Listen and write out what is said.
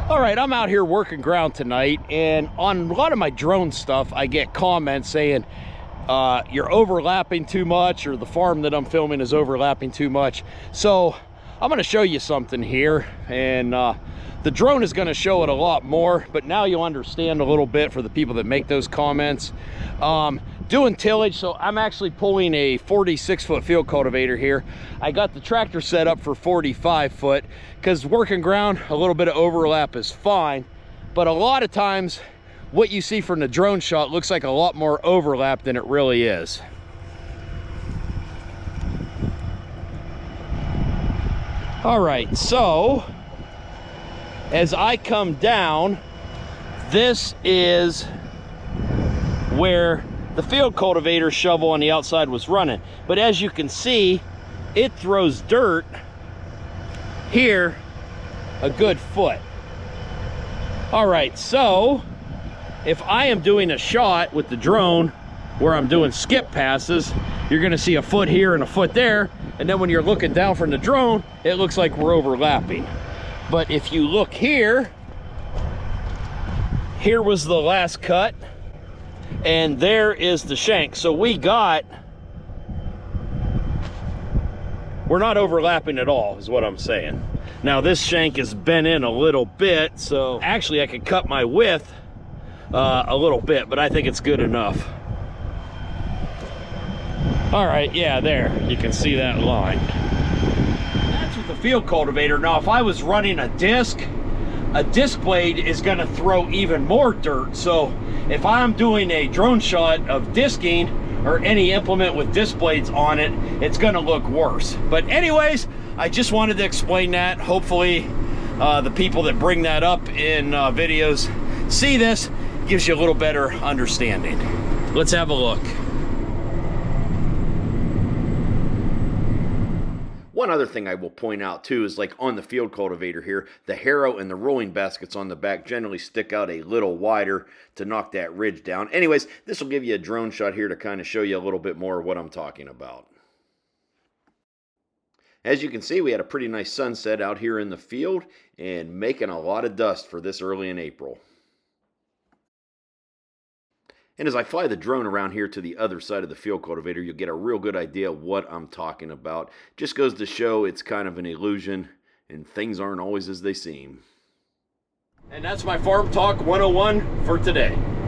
All right, I'm out here working ground tonight, and on a lot of my drone stuff, I get comments saying, you're overlapping too much, or the farm that I'm filming is overlapping too much. So I'm gonna show you something here, and the drone is gonna show it a lot more, but now you'll understand a little bit for the people that make those comments. Doing tillage, so I'm actually pulling a 46-foot field cultivator here. I got the tractor set up for 45 foot, because working ground, a little bit of overlap is fine, but a lot of times what you see from the drone shot looks like a lot more overlap than it really is. All right, so as I come down, this is where the field cultivator shovel on the outside was running, but as you can see, it throws dirt here a good foot. All right, so if I am doing a shot with the drone where I'm doing skip passes, you're gonna see a foot here and a foot there, and then when you're looking down from the drone, it looks like we're overlapping. But if you look here, here was the last cut, and there is the shank. So we're not overlapping at all, is what I'm saying. Now this shank is bent in a little bit, so actually I could cut my width a little bit, but I think it's good enough. All right, yeah, there, you can see that line. That's with the field cultivator. Now, if I was running a disc blade is gonna throw even more dirt. So if I'm doing a drone shot of disking or any implement with disc blades on it, it's gonna look worse. But anyways, I just wanted to explain that. Hopefully the people that bring that up in videos see this, gives you a little better understanding. Let's have a look. One other thing I will point out too is, like on the field cultivator here, the harrow and the rolling baskets on the back generally stick out a little wider to knock that ridge down. Anyways, this will give you a drone shot here to kind of show you a little bit more of what I'm talking about. As you can see, we had a pretty nice sunset out here in the field and making a lot of dust for this early in April. And as I fly the drone around here to the other side of the field cultivator, you'll get a real good idea of what I'm talking about. Just goes to show it's kind of an illusion and things aren't always as they seem. And that's my Farm Talk 101 for today.